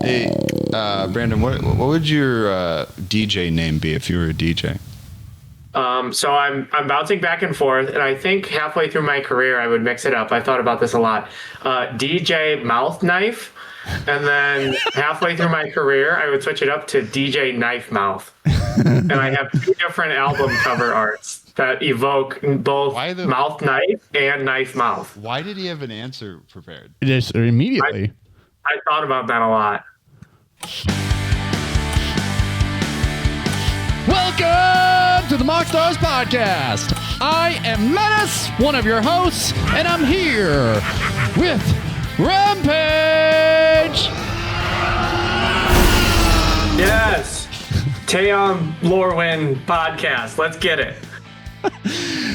Hey, Brandon, what would your DJ name be if you were a DJ? So I'm bouncing back and forth, and I think halfway through my career I would mix it up. I thought about this a lot. DJ Mouth Knife, and then halfway through my career I would switch it up to DJ Knife Mouth. And I have two different album cover arts that evoke both mouth knife and knife mouth. Why did he have an answer prepared? Just immediately. I thought about that a lot. Welcome to the MoxStars podcast. I am Menace, one of your hosts, and I'm here with Rampage. Yes. Teom LORWYN podcast. Let's get it.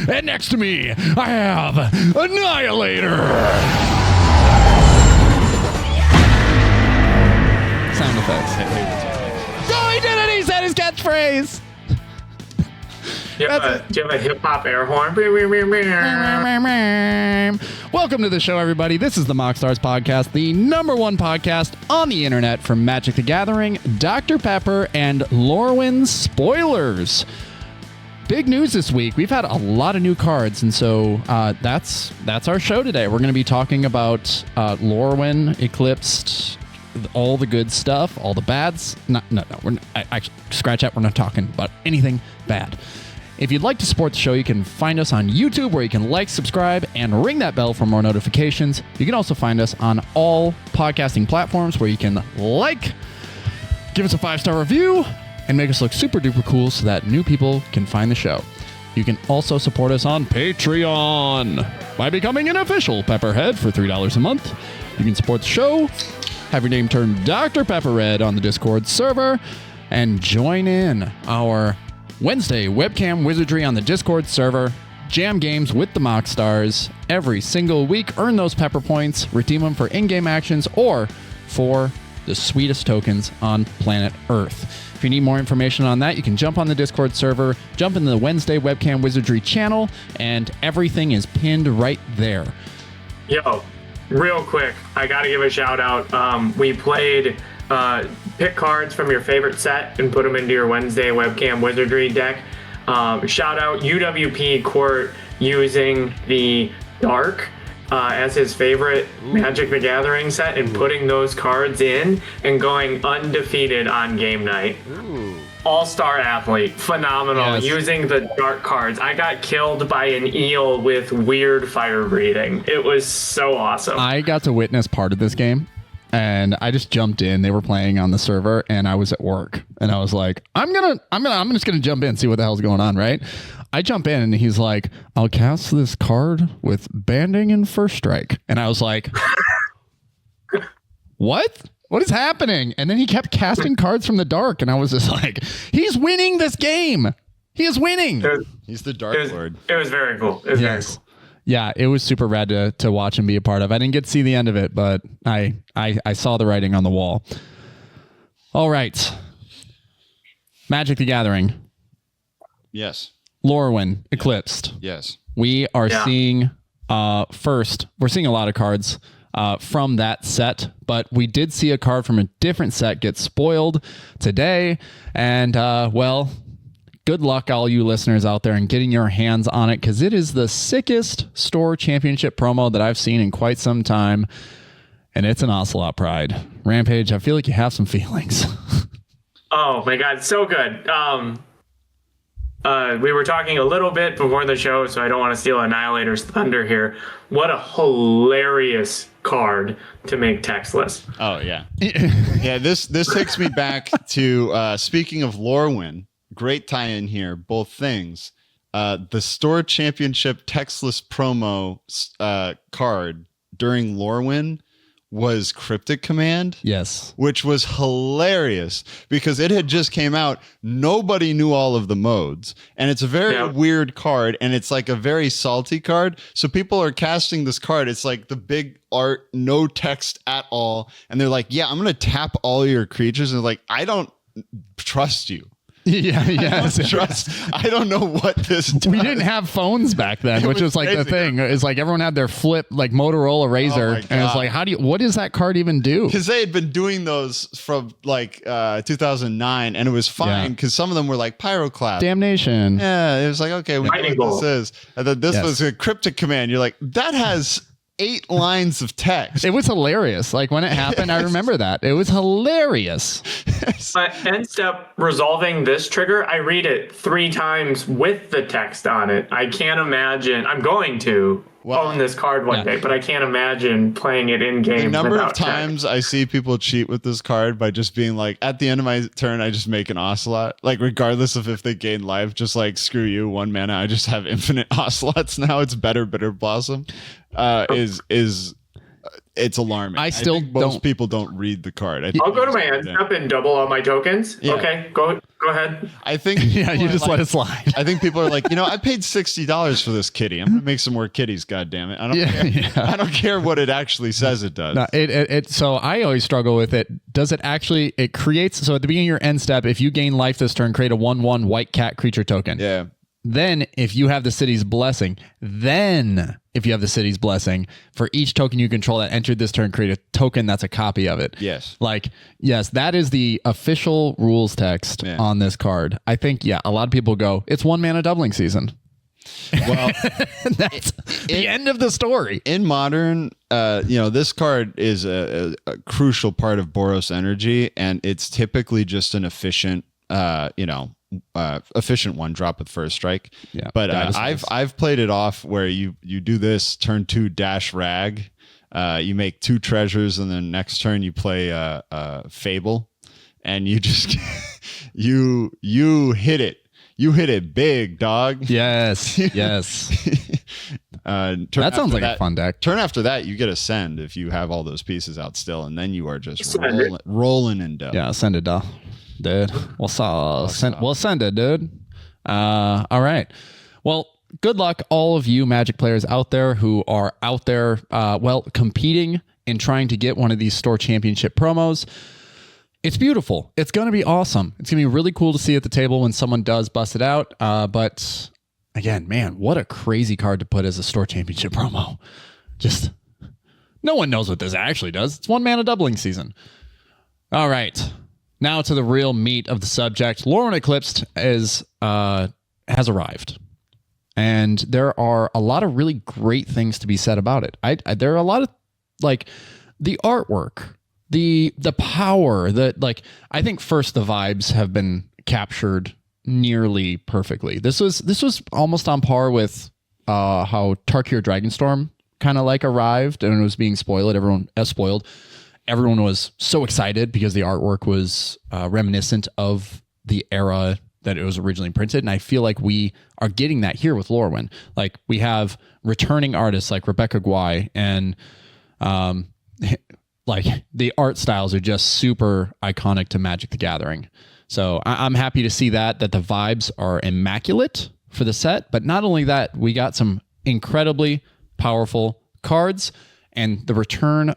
And next to me, I have Annihilator. Sound effects. Oh, he did it! He said his catchphrase. Do you have a hip-hop air horn? Welcome to the show, everybody. This is the MoxStars podcast, the #1 podcast on the internet for Magic the Gathering, Dr. Pepper, and LORWYN spoilers. Big news this week. We've had a lot of new cards, and so that's our show today. We're going to be talking about LORWYN Eclipsed, all the good stuff, all the bads. No. Scratch that. We're not talking about anything bad. If you'd like to support the show, you can find us on YouTube, where you can like, subscribe, and ring that bell for more notifications. You can also find us on all podcasting platforms, where you can give us a 5-star review, and make us look super duper cool so that new people can find the show. You can also support us on Patreon by becoming an official Pepperhead for $3 a month. You can support the show, have your name turned Dr. Pepperhead on the Discord server, and join in our Wednesday webcam wizardry on the Discord server, jam games with the MoxStars every single week. Earn those Pepper points, redeem them for in-game actions or for the sweetest tokens on planet Earth. If you need more information on that, you can jump on the Discord server, jump into the Wednesday webcam wizardry channel, and everything is pinned right there. Yo, real quick, I gotta give a shout out. We played pick cards from your favorite set and put them into your Wednesday webcam wizardry deck. Shout out UWP Court using the Dark as his favorite Magic the Gathering set and putting those cards in and going undefeated on game night. All-star athlete, phenomenal. Yes. Using the Dark cards. I got killed by an eel with weird fire breathing. It was so awesome. I got to witness part of this game, and I just jumped in. They were playing on the server, and I was at work, and I was like, I'm just gonna jump in and see what the hell's going on, right? I jump in, and he's like, I'll cast this card with banding and first strike. And I was like, what? What is happening? And then he kept casting cards from the Dark, and I was just like, he's winning this game. He is winning. He's the Dark Lord. It was very cool. Very cool. Yeah, it was super rad to watch and be a part of. I didn't get to see the end of it, but I saw the writing on the wall. All right. Magic the Gathering. Yes. LORWYN Eclipsed. Yes. We are seeing we're seeing a lot of cards from that set, but we did see a card from a different set get spoiled today. And good luck, all you listeners out there, in getting your hands on it, because it is the sickest store championship promo that I've seen in quite some time. And it's an Ocelot Pride. Rampage, I feel like you have some feelings. Oh my God, so good. We were talking a little bit before the show, so I don't want to steal Annihilator's thunder here. What a hilarious card to make textless. Oh, yeah. Yeah, this takes me back to, speaking of LORWYN, great tie-in here, both things. The Store Championship textless promo card during LORWYN was Cryptic Command. Yes. Which was hilarious because it had just came out. Nobody knew all of the modes. And it's a very weird card, and it's like a very salty card. So people are casting this card. It's like the big art, no text at all. And they're like, yeah, I'm going to tap all your creatures. And they're like, I don't trust you. Yes. I don't know what this does. We didn't have phones back then, which was like the thing. It's like everyone had their flip, like Motorola Razor, and it's like, what does that card even do? Because they had been doing those from like 2009, and it was fine because some of them were like Pyroclast. Damnation. Yeah, it was like, okay, we know what this is. And then this was a cryptic command. You're like, that has 8 lines of text. It was hilarious. Like when it happened, I remember that. It was hilarious. End step resolving this trigger, I read it 3 times with the text on it. I can't imagine. I'm going to own this card one day, but I can't imagine playing it in game. The number of times I see people cheat with this card by just being like, at the end of my turn, I just make an Ocelot. Like, regardless of if they gain life, just like, screw you, 1 mana, I just have infinite Ocelots now. It's better Bitter Blossom. It's alarming. I think most people don't read the card. I'll go to my end step and double all my tokens. Yeah. Okay, go ahead. I think you just let it slide. I think people are like, I paid $60 for this kitty. I'm gonna make some more kitties. God damn it! I don't care. Yeah. I don't care what it actually says it does. No, so I always struggle with it. Does it actually? It creates. So at the beginning of your end step, if you gain life this turn, create a 1/1 white cat creature token. Yeah. Then, if you have the city's blessing, for each token you control that entered this turn, create a token that's a copy of it. Yes. Yes, that is the official rules text on this card. I think, a lot of people go, it's 1 mana doubling season. Well, that's the end of the story. In Modern, this card is a crucial part of Boros Energy, and it's typically just an efficient, efficient 1 drop with first strike. Yeah, but I've played it off where you do this turn 2 dash rag, you make 2 treasures, and then next turn you play Fable, and you just you hit it. You hit it big, dog. Yes. That sounds like a fun deck. Turn after that, you get a send if you have all those pieces out still, and then you are just rolling in dough. Yeah, send it, dude. We'll send it, dude. All right. Well, good luck, all of you Magic players out there who are out there, competing and trying to get one of these store championship promos. It's beautiful. It's going to be awesome. It's going to be really cool to see at the table when someone does bust it out. But again, man, what a crazy card to put as a store championship promo. Just no one knows what this actually does. It's 1 mana doubling season. All right. Now to the real meat of the subject. LORWYN Eclipsed has arrived. And there are a lot of really great things to be said about it. There are a lot of, like, the artwork, the power, I think first the vibes have been captured nearly perfectly. This was almost on par with how Tarkir Dragonstorm kind of like arrived and it was being spoiled. Everyone was so excited because the artwork was reminiscent of the era that it was originally printed. And I feel like we are getting that here with LORWYN. Like, we have returning artists like Rebecca Guai, and the art styles are just super iconic to Magic the Gathering. So I'm happy to see that the vibes are immaculate for the set. But not only that, we got some incredibly powerful cards and the return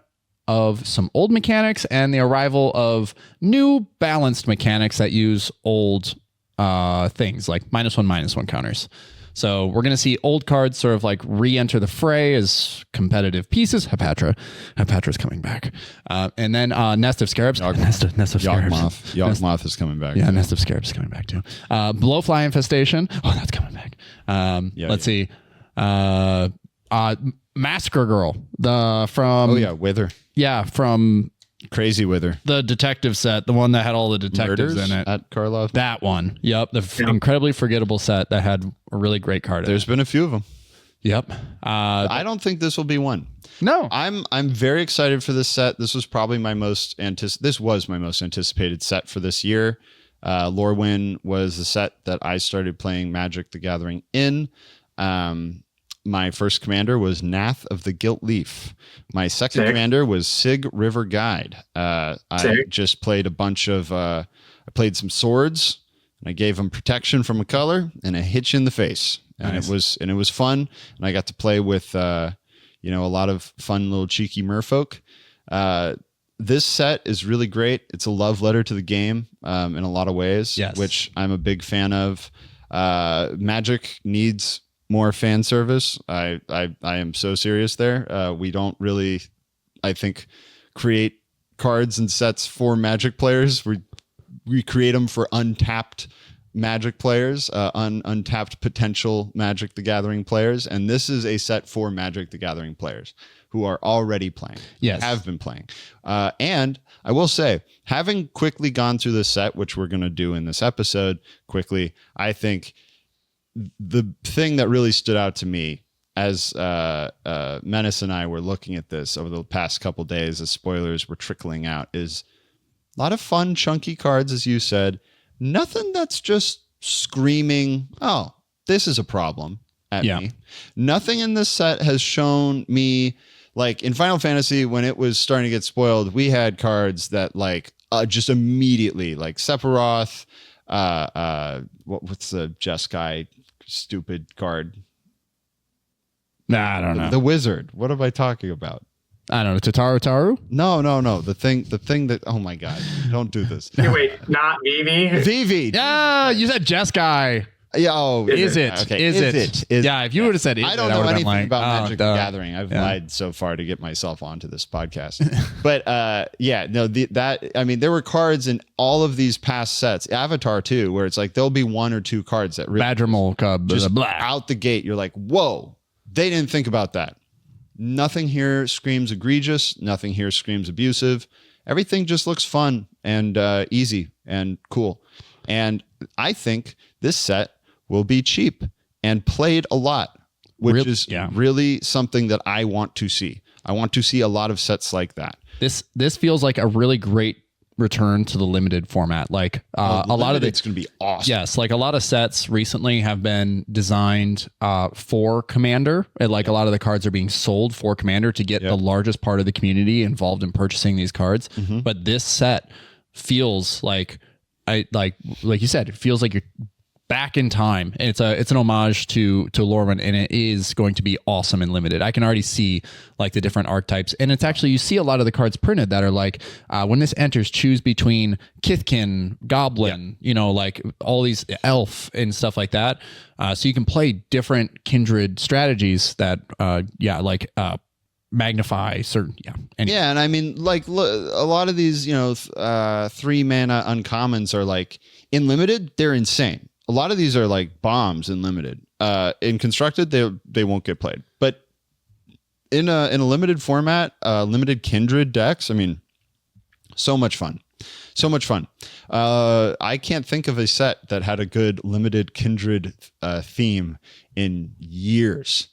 of some old mechanics and the arrival of new balanced mechanics that use old things like -1/-1 counters. So we're going to see old cards sort of like re-enter the fray as competitive pieces. Hapatra's coming back. And then Nest of Scarabs. Nest of Scarabs. Yawgmoth is coming back. Yeah, Nest of Scarabs is coming back too. Blowfly Infestation. Oh, that's coming back. Let's see. Massacre Girl. Wither. Yeah, from Crazy Wither. The detective set, the one that had all the detectives in it. At Karlov. That one. Yep. Incredibly forgettable set that had a really great card. There's been a few of them. Yep. I don't think this will be one. No. I'm very excited for this set. This was probably my most anticipated set for this year. LORWYN was the set that I started playing Magic the Gathering in. My first commander was Nath of the Gilt Leaf. My second commander was Sig River Guide. I just played a bunch of, I played some swords, and I gave them protection from a color and a hitch in the face. Nice. And it was fun. And I got to play with, a lot of fun little cheeky merfolk. this set is really great. It's a love letter to the game in a lot of ways, Yes. which I'm a big fan of. Magic needs more fan service. I am so serious there. We don't really, I think, create cards and sets for Magic players. We create them for untapped Magic players, untapped potential Magic the Gathering players, and this is a set for Magic the Gathering players who are already playing, Yes. have been playing. And I will say, having quickly gone through this set, which we're going to do in this episode quickly, I think the thing that really stood out to me as Menace and I were looking at this over the past couple days as spoilers were trickling out is a lot of fun, chunky cards, as you said. Nothing that's just screaming, oh, this is a problem at me. Nothing in this set has shown me, like in Final Fantasy, when it was starting to get spoiled, we had cards that like just immediately, like Sephiroth, what's the Jeskai stupid card? Nah, I don't know. The Wizard. What am I talking about? I don't know. Taru? No. The thing that, oh my God, don't do this. Wait, not Vivi? Vivi. Yeah, you said Jeskai. Yeah, oh, Is it? Okay. Is it? Yeah, if you would have said I it, don't I know would've been anything like, about oh, Magic the duh. Gathering. I've Yeah. lied so far to get myself onto this podcast. But there were cards in all of these past sets, Avatar too, where it's like there'll be one or two cards that really Badgermole Cub. just blah. out the gate. You're like, whoa, they didn't think about that. Nothing here screams egregious. Nothing here screams abusive. Everything just looks fun and easy and cool. And I think this set will be cheap and played a lot, which is really something that I want to see. I want to see a lot of sets like that. This feels like a really great return to the limited format. Like a lot of it's going to be awesome. Yes, like a lot of sets recently have been designed for Commander. And like a lot of the cards are being sold for Commander to get the largest part of the community involved in purchasing these cards. Mm-hmm. But this set feels like like you said, it feels like you're back in time. And it's an homage to LORWYN, and it is going to be awesome and limited. I can already see like the different archetypes, and it's actually, you see a lot of the cards printed that are like when this enters, choose between Kithkin, Goblin, like all these elf and stuff like that. So you can play different kindred strategies that magnify certain anyway. And I mean, like, look, a lot of these 3 mana uncommons are like in limited, they're insane. A lot of these are like bombs in limited. In constructed, they won't get played. But in a limited format, limited kindred decks, I mean, so much fun. So much fun. I can't think of a set that had a good limited kindred theme in years.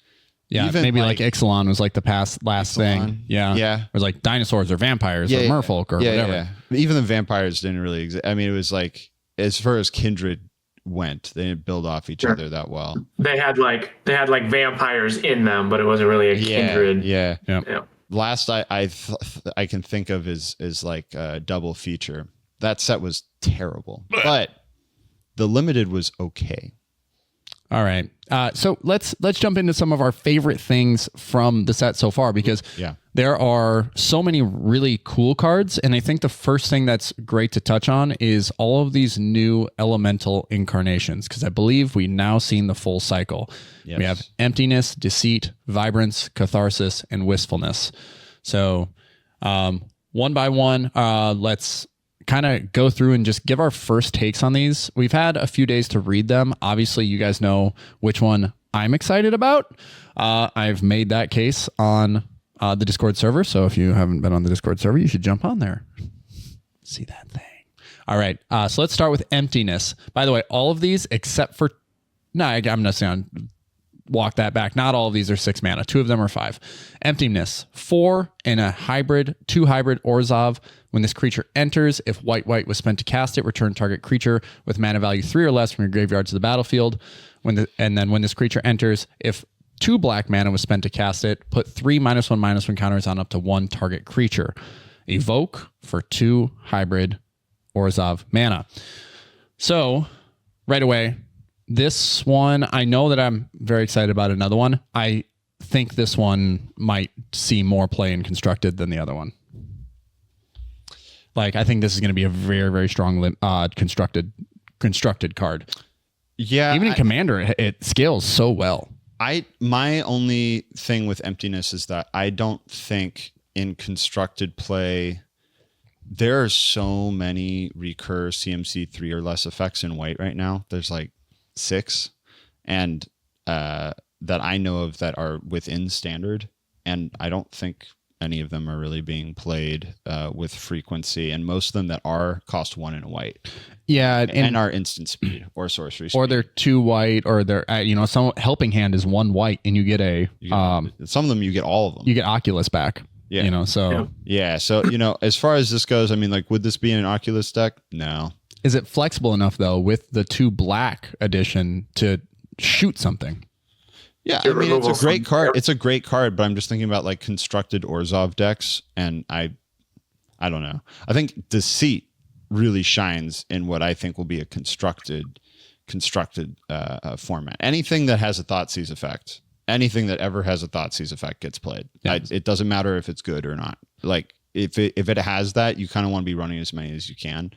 Yeah, Even maybe like Ixalan was like the last thing. Yeah. It was like dinosaurs or vampires or merfolk or whatever. Yeah. Even the vampires didn't really exist. I mean, it was like, as far as kindred went, they didn't build off each other that well. They had like vampires in them, but it wasn't really a kindred. Yeah. Yeah. Last I can think of is like a double feature. That set was terrible, but the limited was okay. All right. So let's jump into some of our favorite things from the set so far, because there are so many really cool cards. And I think the first thing that's great to touch on is all of these new elemental incarnations, because I believe we've now seen the full cycle. Yes. We have emptiness, deceit, vibrance, catharsis, and wistfulness. So one by one, let's kind of go through and just give our first takes on these. We've had a few days to read them. Obviously, you guys know which one I'm excited about. I've made that case on the Discord server. So if you haven't been on the Discord server, you should jump on there. See that thing. All right. So let's start with emptiness. By the way, all of these except for... No, I'm not saying... Walk that back. Not all of these are 6 mana. 2 of them are 5. Emptiness. 4 and a hybrid, 2 hybrid Orzhov. When this creature enters, if white was spent to cast it, return target creature with mana value 3 or less from your graveyard to the battlefield. And then when this creature enters, if 2 black mana was spent to cast it, put 3 -1/-1 counters on up to 1 target creature. Evoke for 2 hybrid Orzhov mana. So right away, this one, I know that I'm very excited about another one. I think this one might see more play in constructed than the other one. Like, I think this is going to be a very, very strong constructed card. Yeah. Even in Commander, it scales so well. My only thing with emptiness is that I don't think in constructed play there are so many recur CMC 3 or less effects in white right now. There's like 6, and that I know of that are within standard, and I don't think any of them are really being played with frequency, and most of them that are cost 1 in a white. Yeah, and are instant speed or sorcery speed. Or they're 2 white, or they're some helping hand is 1 white, and you get some of them you get all of them. You get Oculus back. Yeah. So as far as this goes, I mean, like, would this be an Oculus deck? No. Is it flexible enough though with the 2 black edition to shoot something? Yeah, I mean, it's a great card. It's a great card, but I'm just thinking about like constructed Orzhov decks, and I don't know. I think Deceit really shines in what I think will be a constructed format. Anything that has a Thoughtseize effect, anything that ever has a Thoughtseize effect gets played. Yeah. It doesn't matter if it's good or not. Like if it has that, you kind of want to be running as many as you can.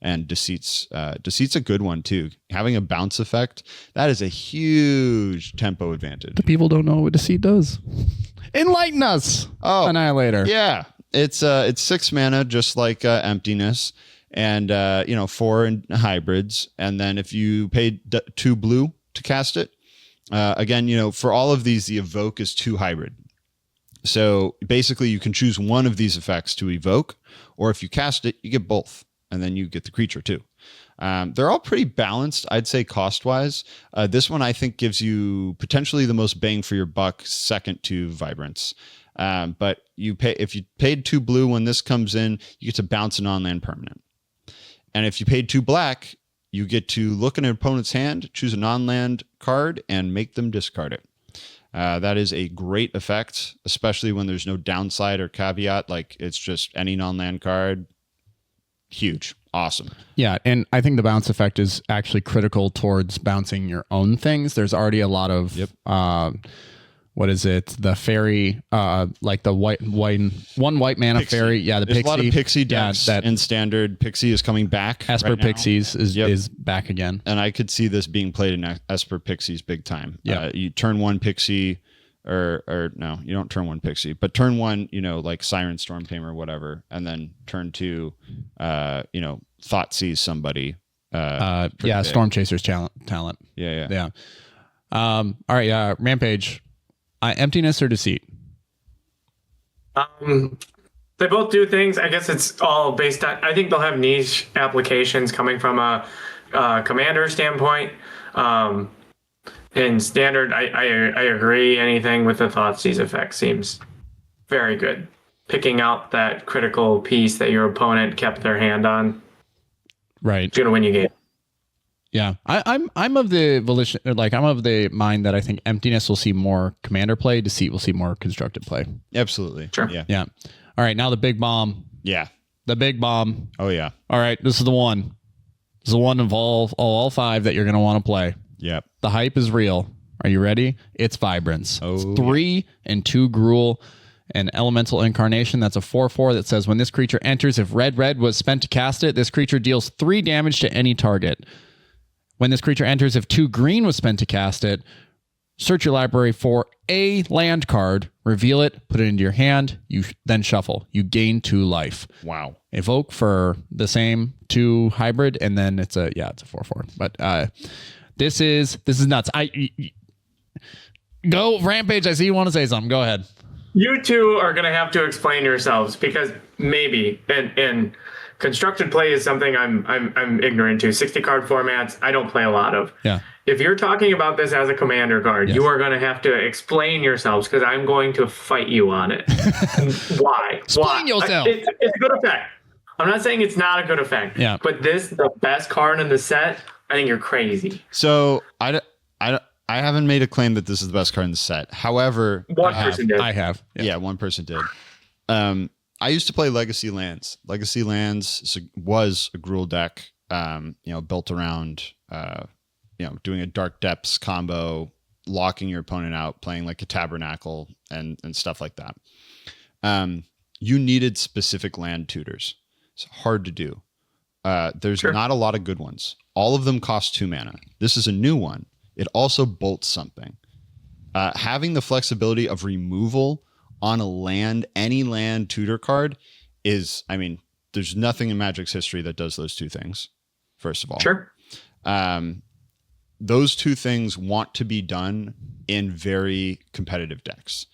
And Deceit's a good one too. Having a bounce effect, that is a huge tempo advantage. The people don't know what Deceit does. Enlighten us. Oh, Annihilator. Yeah, it's 6 mana, just like Emptiness, and 4 in hybrids. And then if you paid 2 blue to cast it, again, for all of these, the evoke is 2 hybrid. So basically, you can choose one of these effects to evoke, or if you cast it, you get both. And then you get the creature too. They're all pretty balanced, I'd say, cost-wise. This one, I think, gives you potentially the most bang for your buck, second to Vibrance. But if you paid 2 blue when this comes in, you get to bounce an on-land permanent. And if you paid 2 black, you get to look at an opponent's hand, choose a non-land card, and make them discard it. That is a great effect, especially when there's no downside or caveat. Like, it's just any non-land card. Huge. Awesome. Yeah, and I think the bounce effect is actually critical towards bouncing your own things. There's already a lot of what is it? The fairy, like the one white mana Pixie. Fairy. Yeah, the There's Pixie. A lot of Pixie decks in standard. Pixie is coming back. Esper right Pixies is back again. And I could see this being played in Esper Pixies big time. Yeah. You turn 1 Pixie, or no, you don't turn 1 Pixie, but turn 1, like Siren Stormtamer or whatever, and then turn 2, Thoughtseize somebody. Storm Chaser's talent. Yeah. All right, Rampage. Emptiness or Deceit? They both do things. I guess it's all based on. I think they'll have niche applications coming from a commander standpoint. In standard, I agree. Anything with the Thoughtseize effect seems very good. Picking out that critical piece that your opponent kept their hand on. Right. It's gonna win you game. Yeah, I'm of the volition, like I'm of the mind that I think Emptiness will see more commander play, Deceit will see more constructed play. Absolutely. Sure. Yeah. All right, now the big bomb. Yeah. The big bomb. Oh yeah. All right, this is the one. This is the one of all 5 that you're gonna want to play. Yep. The hype is real. Are you ready? It's Vibrance. Oh, it's 3 and 2 Gruul. An elemental incarnation. That's a 4/4 that says when this creature enters, if red was spent to cast it, this creature deals 3 damage to any target. When this creature enters, if 2 green was spent to cast it, search your library for a land card, reveal it, put it into your hand, you then shuffle. You gain 2 life. Wow. Evoke for the same 2 hybrid, and then it's a 4/4. But this is nuts. Go Rampage. I see you want to say something. Go ahead. You two are going to have to explain yourselves because maybe and constructed play is something I'm ignorant to. 60 card formats I don't play a lot of. Yeah. If you're talking about this as a commander card, yes, you are going to have to explain yourselves because I'm going to fight you on it. Why? Explain yourself. It's a good effect. I'm not saying it's not a good effect. Yeah. But the best card in the set, I think you're crazy. So I haven't made a claim that this is the best card in the set. However, one person did. I have. Yeah, one person did. I used to play Legacy Lands. Legacy Lands was a Gruul deck, built around, doing a Dark Depths combo, locking your opponent out, playing like a Tabernacle and stuff like that. You needed specific land tutors. It's hard to do. There's not a lot of good ones. All of them cost 2 mana. This is a new one. It also bolts something. Having the flexibility of removal on a land, any land tutor card is, I mean, there's nothing in Magic's history that does those two things, first of all. Sure. Those two things want to be done in very competitive decks.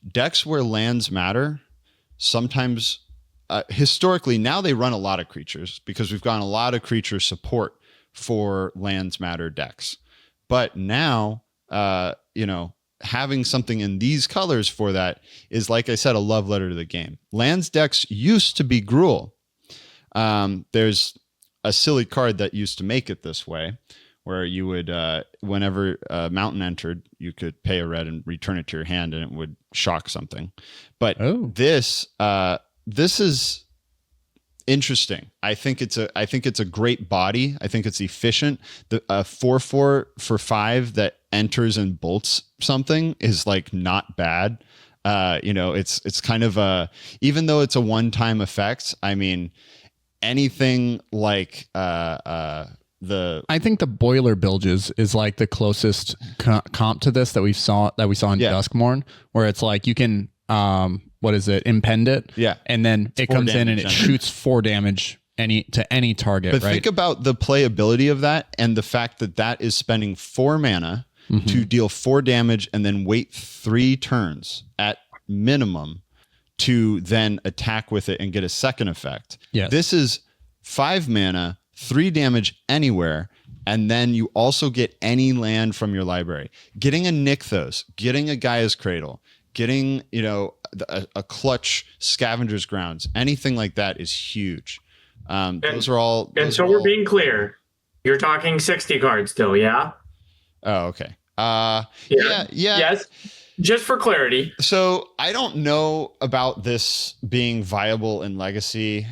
Decks where lands matter, sometimes, historically, now they run a lot of creatures because we've gotten a lot of creature support for lands matter decks. But now, having something in these colors for that is, like I said, a love letter to the game. Lands decks used to be Gruul. There's a silly card that used to make it this way, where you would, whenever a mountain entered, you could pay a red and return it to your hand, and it would shock something. But this is interesting. I think it's a great body. I think it's efficient. The 4/4 for 5 that enters and bolts something is like not bad. It's kind of even though it's a one-time effect. I mean, anything like I think the Boiler Bilges is like the closest comp to this that we saw in Duskmourn, where it's like you can impend it, and then it comes in and it shoots 4 damage to any target. But think about the playability of that and the fact that that is spending 4 mana to deal 4 damage and then wait 3 turns at minimum to then attack with it and get a second effect. Yes. This is 5 mana, 3 damage anywhere, and then you also get any land from your library. Getting a Nykthos, getting a Gaia's Cradle, getting a clutch Scavenger's Grounds, anything like that is huge. Those are all. And so we're being clear. You're talking 60 cards still, yeah? Oh, okay. Yeah. Yes. Just for clarity. So I don't know about this being viable in Legacy.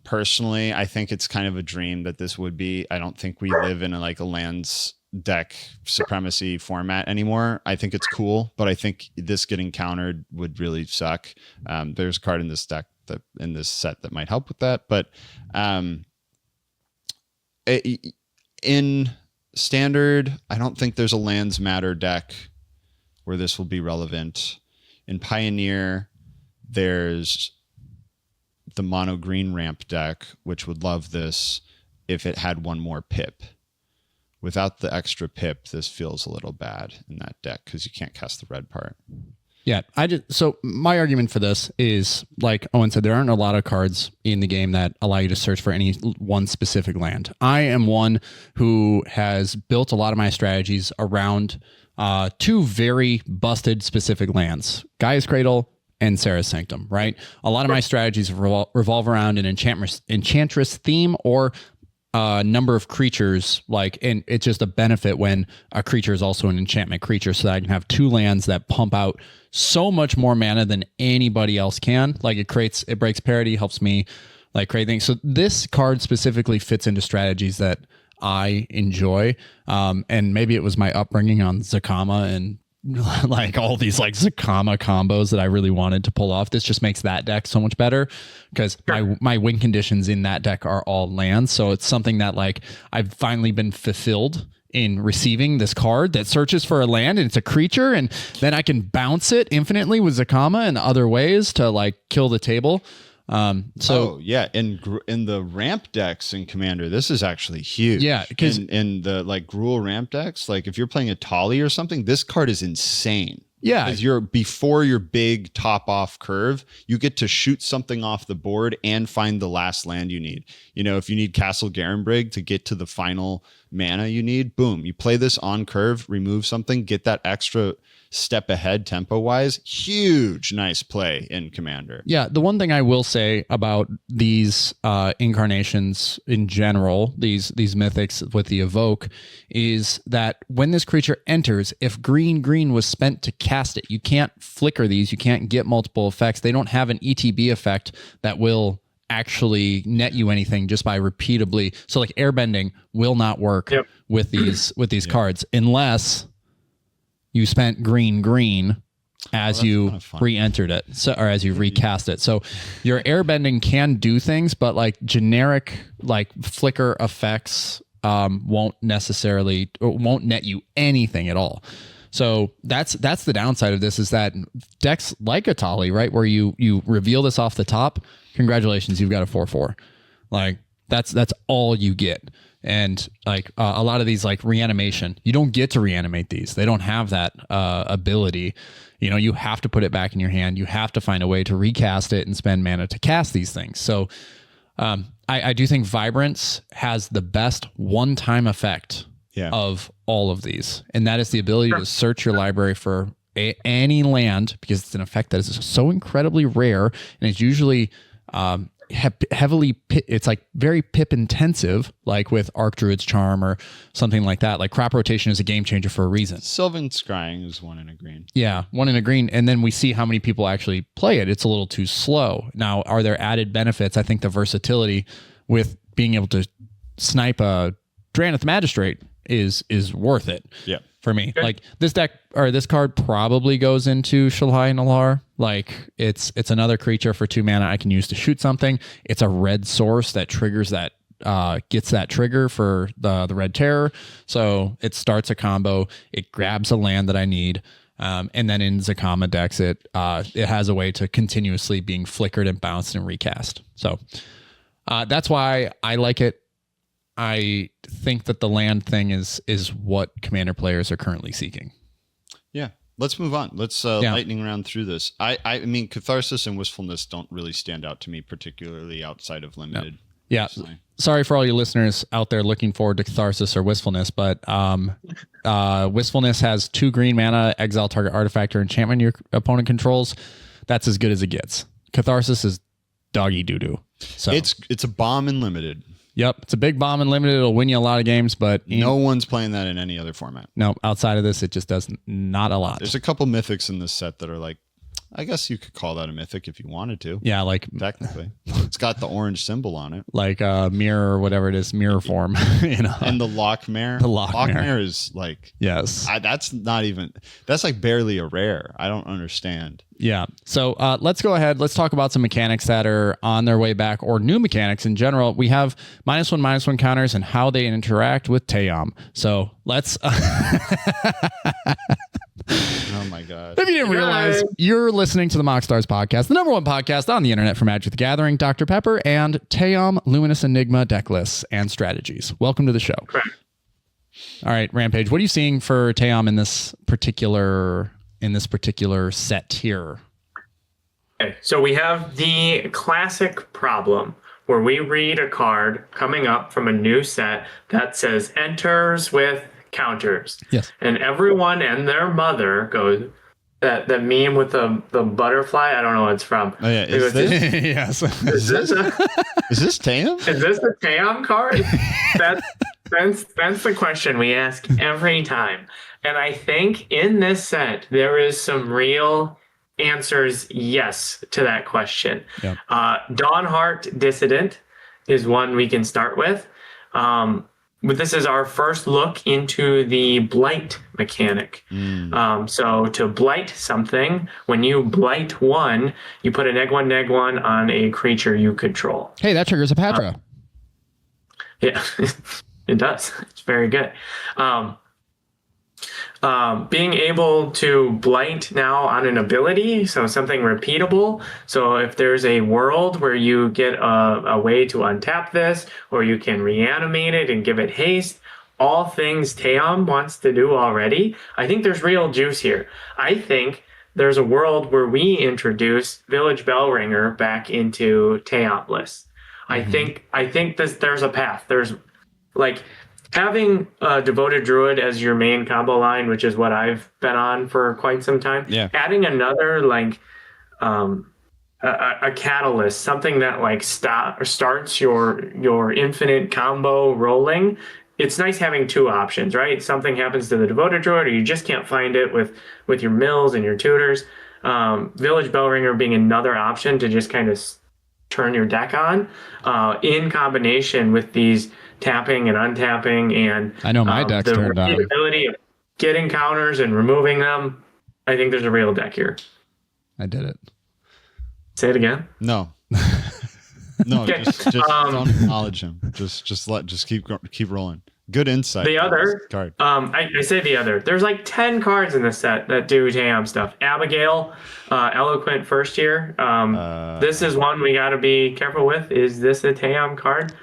Personally, I think it's kind of a dream that this would be. I don't think we live in a lands deck supremacy format anymore. I think it's cool, but I think this getting countered would really suck. There's a card in this deck in this set that might help with that, but in Standard, I don't think there's a lands matter deck where this will be relevant. In Pioneer, there's the mono green ramp deck, which would love this if it had one more pip. Without the extra pip, this feels a little bad in that deck because you can't cast the red part. Yeah, so my argument for this is, like Owen said, there aren't a lot of cards in the game that allow you to search for any one specific land. I am one who has built a lot of my strategies around 2 very busted specific lands, Gaia's Cradle and Sarah's Sanctum, right? A lot of my strategies revolve around an enchantress theme or number of creatures, and it's just a benefit when a creature is also an enchantment creature, so that I can have 2 lands that pump out so much more mana than anybody else can. It breaks parity, helps me create things. So this card specifically fits into strategies that I enjoy. And maybe it was my upbringing on Zakama and all these Zakama combos that I really wanted to pull off. This just makes that deck so much better because my win conditions in that deck are all lands. So it's something that I've finally been fulfilled in receiving this card that searches for a land and it's a creature, and then I can bounce it infinitely with Zakama and other ways to kill the table. In the ramp decks in Commander, this is actually huge. Yeah, because in the Gruul ramp decks, if you're playing a Tali or something, this card is insane. Yeah, because before your big top off curve, you get to shoot something off the board and find the last land you need. If you need Castle Garenbrig to get to the final mana you need, boom, you play this on curve, remove something, get that extra step ahead tempo wise. Huge, nice play in Commander. Yeah, the one thing I will say about these incarnations in general, these mythics with the evoke, is that when this creature enters, if green was spent to cast it, you can't flicker these, you can't get multiple effects. They don't have an ETB effect that will actually net you anything just by repeatedly. So airbending will not work with these cards unless you spent green as you re-entered it, or as you recast it. So your airbending can do things, but like generic like flicker effects won't necessarily won't net you anything at all. So that's the downside of this, is that decks like Atali, right, where you reveal this off the top, congratulations, you've got a 4/4. Like that's all you get. And like a lot of these, like reanimation, you don't get to reanimate these. They don't have that ability. You know, you have to put it back in your hand. You have to find a way to recast it and spend mana to cast these things. So I do think Vibrance has the best one-time effect of all of these. And that is the ability to search your library for any land, because it's an effect that is so incredibly rare, and it's usually heavily it's like very pip intensive, like with Archdruid's Charm or something like that. Like crop rotation is a game changer for a reason. Sylvan Scrying is 1 in a green. Yeah, 1 in a green, and then we see how many people actually play it. It's a little too slow. Now, are there added benefits? I think the versatility with being able to snipe a Drannith Magistrate is worth it. Yeah. For me, like this deck or this card probably goes into Shalai Nalar. Like it's another creature for 2 mana I can use to shoot something. It's a red source that triggers that, gets that trigger for the Red Terror. So it starts a combo. It grabs a land that I need. And then in Zakama decks, it has a way to continuously being flickered and bounced and recast. So that's why I like it. I think that the land thing is what Commander players are currently seeking. Yeah. Let's move on. Let's lightning round through this. I mean, Catharsis and Wistfulness don't really stand out to me, particularly outside of Limited. No. Yeah. Personally. Sorry for all you listeners out there looking forward to Catharsis or Wistfulness, but Wistfulness has 2 green mana, exile target artifact or enchantment your opponent controls. That's as good as it gets. Catharsis is doggy doo-doo. So it's a bomb in Limited. Yep, it's a big bomb in Limited. It'll win you a lot of games, but no one's playing that in any other format. No, outside of this, it just does not a lot. There's a couple mythics in this set that are like, I guess you could call that a mythic if you wanted to. Yeah, like technically, it's got the orange symbol on it, like mirror or whatever it is, mirror form. You know, and the Lockmare. The Lockmare is like, yes, that's like barely a rare. I don't understand. Yeah. So let's go ahead. Let's talk about some mechanics that are on their way back, or new mechanics in general. We have -1/-1 counters and how they interact with Teom. So let's. Oh my God. If you didn't realize, you're listening to the MoxStars podcast, the #1 podcast on the internet for Magic the Gathering, Dr. Pepper, and Teom Luminous Enigma deck lists and strategies. Welcome to the show. Correct. All right, Rampage, what are you seeing for Teom in this particular set here? Okay, so we have the classic problem where we read a card coming up from a new set that says enters with counters. Yes. And everyone and their mother goes, that meme with the butterfly, I don't know what it's from. Oh yeah, is this? Yes. Is this Teom? Is this the Teom card? That's the question we ask every time. And I think in this set, there is some real answers yes to that question. Yep. Dawnheart Dissident is one we can start with. But this is our first look into the blight mechanic. So to blight something, when you blight 1, you put a -1/-1 on a creature you control. Hey, that triggers a Patra. Yeah, it does. It's very good. Being able to blight now on an ability, so something repeatable. So if there's a world where you get a way to untap this, or you can reanimate it and give it haste, all things Teom wants to do already, I think there's real juice here. I think there's a world where we introduce Village Bellringer back into Teom lists. Mm-hmm. I think there's a path. There's like having a Devoted Druid as your main combo line, which is what I've been on for quite some time. Yeah. Adding another like a catalyst, something that like starts your infinite combo rolling. It's nice having 2 options, right? Something happens to the Devoted Druid, or you just can't find it with your mills and your tutors. Village Bellringer being another option to just kind of turn your deck on, in combination with these tapping and untapping, and I know my deck's turned on. The ability of getting counters and removing them. I think there's a real deck here. I did it. Say it again. No. No, Okay. just don't acknowledge him. Just keep rolling. Good insight. The other card. I say the other. There's like 10 cards in this set that do Tam stuff. Abigail, Eloquent First Year. This is one we got to be careful with. Is this a Tam card?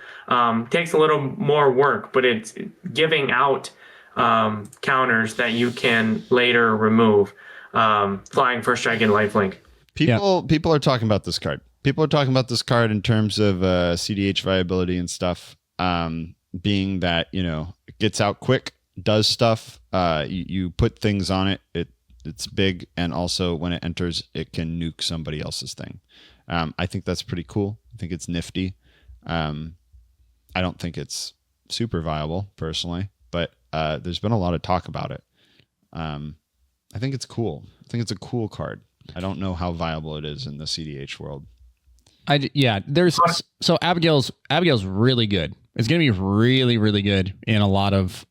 Takes a little more work, but it's giving out counters that you can later remove. Flying First Strike and Lifelink. People are talking about this card. People are talking about this card in terms of cEDH viability and stuff. Being that, you know, it gets out quick, does stuff. You put things on it. It's big, and also when it enters, it can nuke somebody else's thing. I think that's pretty cool. I think it's nifty. I don't think it's super viable personally, but there's been a lot of talk about it. I think it's cool. I think it's a cool card. I don't know how viable it is in the cEDH world. So Abigail's really good. It's going to be really, really good in a lot of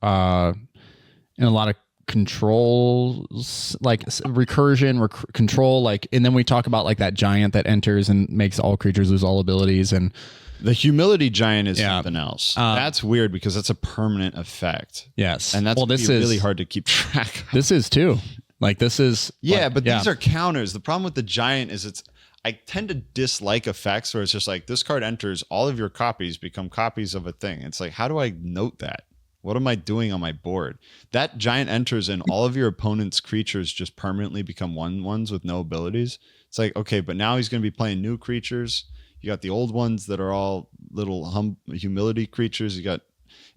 controls, like recursion, control, like, and then we talk about like that giant that enters and makes all creatures lose all abilities, and the humility giant is something else. That's weird because that's a permanent effect. Yes, and that's really hard to keep track of. This is too. Like this is these are counters. The problem with the giant is I tend to dislike effects where it's just like this card enters, all of your copies become copies of a thing. It's like, how do I note that? What am I doing on my board? That giant enters and all of your opponent's creatures just permanently become 1/1s with no abilities. It's like, okay, but now he's going to be playing new creatures. You got the old ones that are all little humility creatures.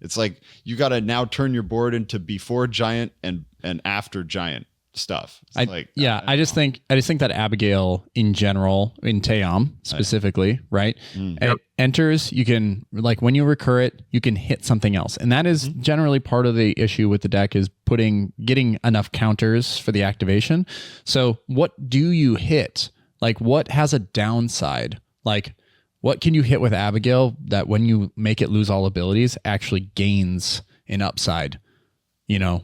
It's like you got to now turn your board into before giant and after giant stuff. I just think that Abigail in general, in Teom specifically, right? It enters, you can, like, when you recur it, you can hit something else, and that is generally part of the issue with the deck, is getting enough counters for the activation. So what do you hit? Like, what has a downside? Like, what can you hit with Abigail that when you make it lose all abilities actually gains an upside? You know,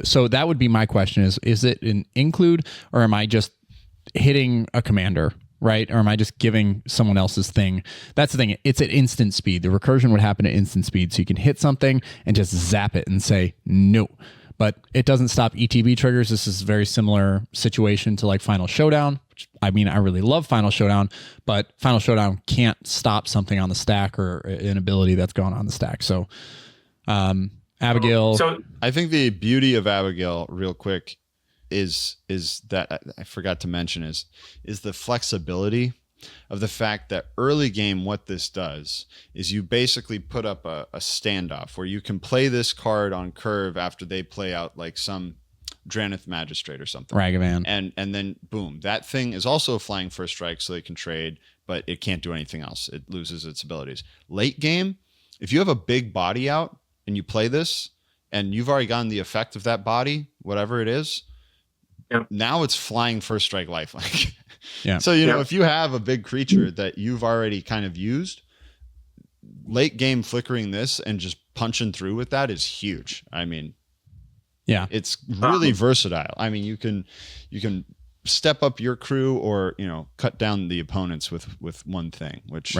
so that would be my question: is it an include, or am I just hitting a commander, right? Or am I just giving someone else's thing? That's the thing. It's at instant speed. The recursion would happen at instant speed, so you can hit something and just zap it and say no. But it doesn't stop ETB triggers. This is a very similar situation to like Final Showdown. Which, I mean, I really love Final Showdown, but Final Showdown can't stop something on the stack or an ability that's gone on the stack. So, Abigail. So I think the beauty of Abigail, real quick, is that I forgot to mention is the flexibility of the fact that early game, what this does is you basically put up a standoff where you can play this card on curve after they play out like some Dranith Magistrate or something. Ragavan. And then boom, that thing is also a flying first strike, so they can trade, but it can't do anything else. It loses its abilities. Late game, if you have a big body out and you play this and you've already gotten the effect of that body, whatever it is, now it's flying first strike lifelink. So, you know, if you have a big creature that you've already kind of used, late game flickering this and just punching through with that is huge. I mean, it's really versatile. I mean, you can step up your crew or, you know, cut down the opponents with one thing, which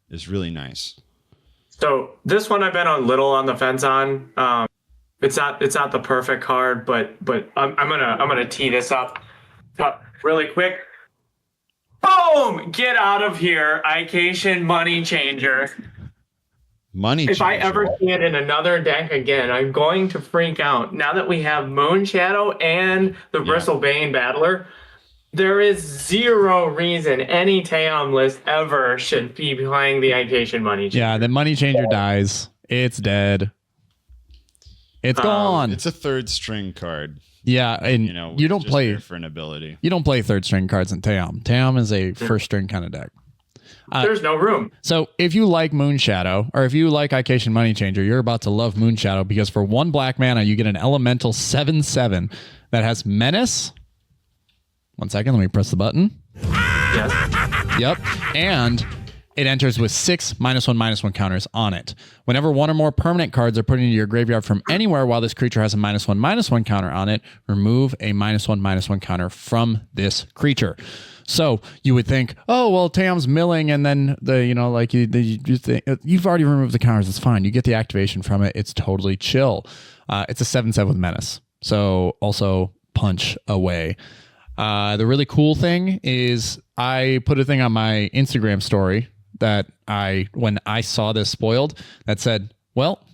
is really nice. So this one I've been a little on the fence on. It's not the perfect card, but I'm gonna tee this up really quick. Boom! Get out of here, Ication Money Changer. If I ever see it in another deck again, I'm going to freak out. Now that we have Moon Shadow and the Bristlebane Battler, there is zero reason any Teom list ever should be playing the Ication Money Changer. Yeah, the Money Changer dies. It's dead. It's gone. It's a third string card. Yeah, and you know, you don't play for an ability. You don't play third string cards in Teom. Teom is a first string kind of deck. There's no room. So if you like Moon Shadow, or if you like Ication Money Changer, you're about to love Moon Shadow, because for 1 black mana, you get an elemental 7/7 that has Menace. 1 second, let me press the button. Yes. Yep. And it enters with 6 -1/-1 counters on it. Whenever one or more permanent cards are put into your graveyard from anywhere while this creature has a -1/-1 counter on it, remove a -1/-1 counter from this creature. So you would think, oh, well, Tam's milling, and then you've already removed the counters. It's fine. You get the activation from it. It's totally chill. It's a 7/7 with menace. So also punch away. The really cool thing is I put a thing on my Instagram story that when I saw this spoiled, that said, well,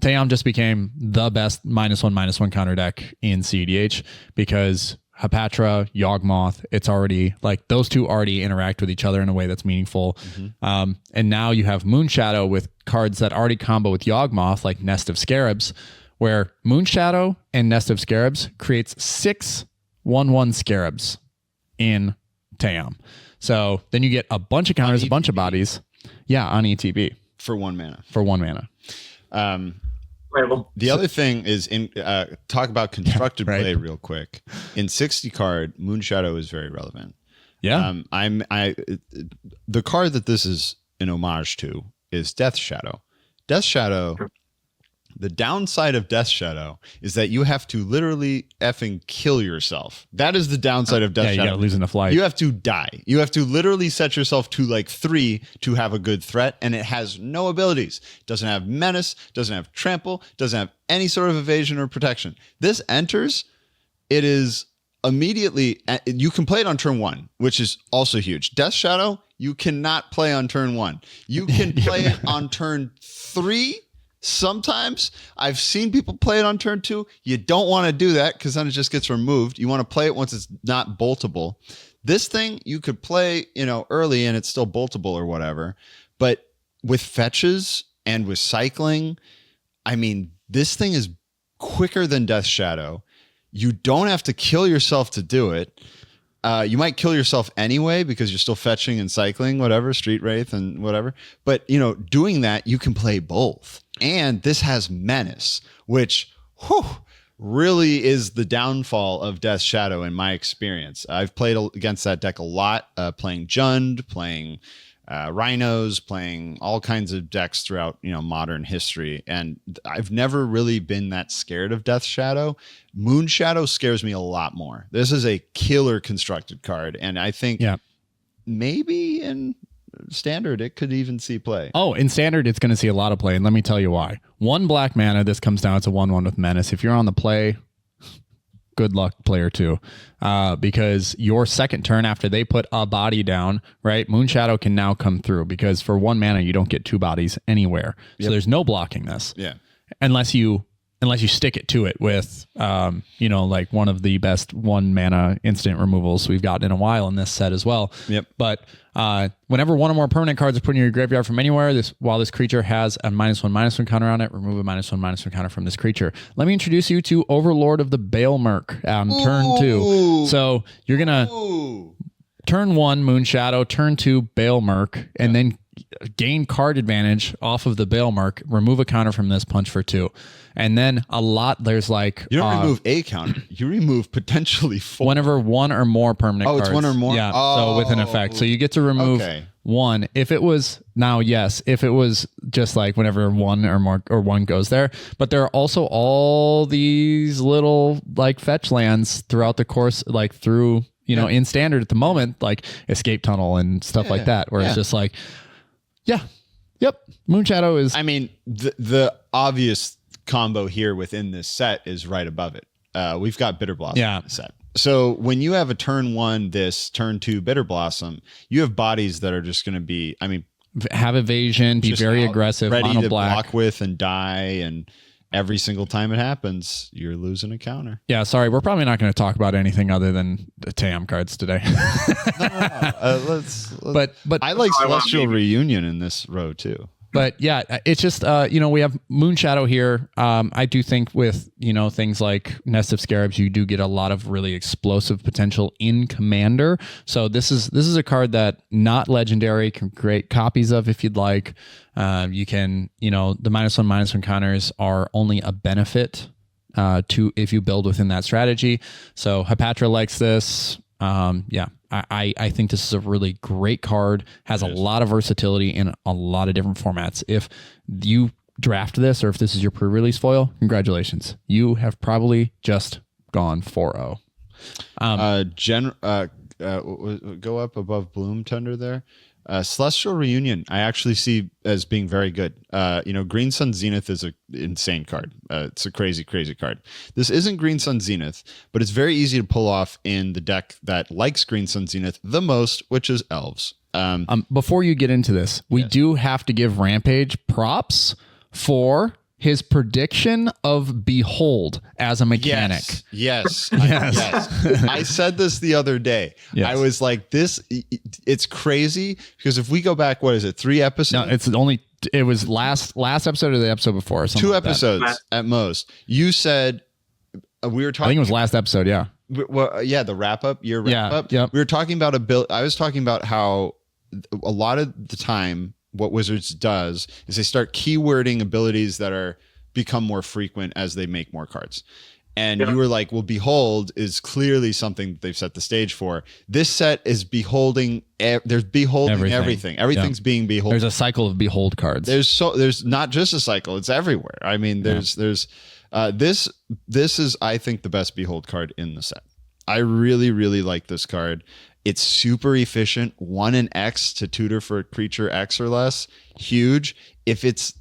Tam just became the best -1/-1 counter deck in cEDH because Hapatra, Yawgmoth, it's already like those two already interact with each other in a way that's meaningful. And now you have Moonshadow with cards that already combo with Yawgmoth, like Nest of Scarabs, where Moonshadow and Nest of Scarabs creates 6 1/1 Scarabs in Tam. So then you get a bunch of counters, a bunch of bodies. Yeah, on ETB. For 1 mana. For 1 mana. The other thing is talk about constructed play real quick. In 60 card, Moonshadow is very relevant. Yeah. The card that this is an homage to is Death Shadow. Death Shadow. The downside of Death Shadow is that you have to literally effing kill yourself. That is the downside of Death Shadow. You gotta lose enough life. You have to die. You have to literally set yourself to like 3 to have a good threat, and it has no abilities. Doesn't have menace, doesn't have trample, doesn't have any sort of evasion or protection. This enters, it is immediately, you can play it on turn 1, which is also huge. Death Shadow, you cannot play on turn 1. You can play it on turn 3. Sometimes I've seen people play it on turn 2. You don't want to do that because then it just gets removed. You want to play it once it's not boltable. This thing you could play, early and it's still boltable or whatever. But with fetches and with cycling, I mean, this thing is quicker than Death Shadow. You don't have to kill yourself to do it. You might kill yourself anyway because you're still fetching and cycling, whatever, Street Wraith and whatever. But, doing that, you can play both. And this has menace, which really is the downfall of Death Shadow in my experience. I've played against that deck a lot, playing Jund, playing Rhinos, playing all kinds of decks throughout modern history, and I've never really been that scared of Death Shadow. Moonshadow scares me a lot more. This is a killer constructed card, and I think maybe in Standard it could even see play. Oh, in Standard it's going to see a lot of play, and let me tell you why. 1 black mana, this comes down to 1/1 with menace. If you're on the play, good luck, player 2, because your second turn after they put a body down, right, Moonshadow can now come through because for 1 mana you don't get 2 bodies anywhere. So there's no blocking this. Yeah, unless you stick it to it with like one of the best 1 mana instant removals we've gotten in a while in this set as well. Yep. But whenever one or more permanent cards are put in your graveyard from anywhere, while this creature has a -1/-1 counter on it, remove a -1/-1 counter from this creature. Let me introduce you to Overlord of the Baelmerk on turn 2. So you're gonna turn 1 Moonshadow, turn 2 Baelmerk, and then gain card advantage off of the Baelmerk, remove a counter from this, punch for 2. And then there's like... You don't remove a counter. You remove potentially 4. Whenever 1 or more permanent cards. Oh, it's 1 or more? Yeah, so with an effect. So you get to remove 1. If it was... Now, yes, if it was just like whenever 1 or more or 1 goes there. But there are also all these little like fetch lands throughout the course, like through, in Standard at the moment, like Escape Tunnel and stuff like that, where it's just like... Moonshadow is... I mean, the obvious combo here within this set is right above it. We've got Bitter Blossom in the set. So when you have a turn 1, turn 2 Bitter Blossom, you have bodies that are just going to be, have evasion, be very aggressive, ready mono to black. block with and die, and every single time it happens, you're losing a counter. Yeah, sorry, we're probably not going to talk about anything other than the TAM cards today. Let's but I like Celestial Reunion in this row too. But yeah, it's just, we have Moonshadow here. I do think with, things like Nest of Scarabs, you do get a lot of really explosive potential in Commander. So this is a card that not legendary can create copies of if you'd like. You can, the -1/-1 counters are only a benefit to if you build within that strategy. So Hapatra likes this. Yeah, I think this is a really great card. Has a lot of versatility in a lot of different formats. If you draft this, or if this is your pre-release foil, congratulations. You have probably just gone 4-0. Go up above Bloom Tender there. Celestial Reunion, I actually see as being very good. Green Sun Zenith is an insane card. It's a crazy, crazy card. This isn't Green Sun Zenith, but it's very easy to pull off in the deck that likes Green Sun Zenith the most, which is Elves. Before you get into this, we do have to give Rampage props for his prediction of Behold as a mechanic. Yes. I said this the other day. Yes. I was like, it's crazy because if we go back, what is it, 3 episodes? No, it was last episode or the episode before. 2 episodes at most. You said we were talking. I think it was last episode. Yeah. Well, yeah, the wrap up. Yep. We were talking about I was talking about how a lot of the time, what Wizards does is they start keywording abilities that become more frequent as they make more cards. And you were like, well, Behold is clearly something that they've set the stage for. This set is beholding. There's beholding everything. Everything's being beholden. There's a cycle of Behold cards. There's not just a cycle. It's everywhere. I mean, this is, I think, the best Behold card in the set. I really, really like this card. It's super efficient. 1 in X to tutor for a creature X or less. Huge. If it's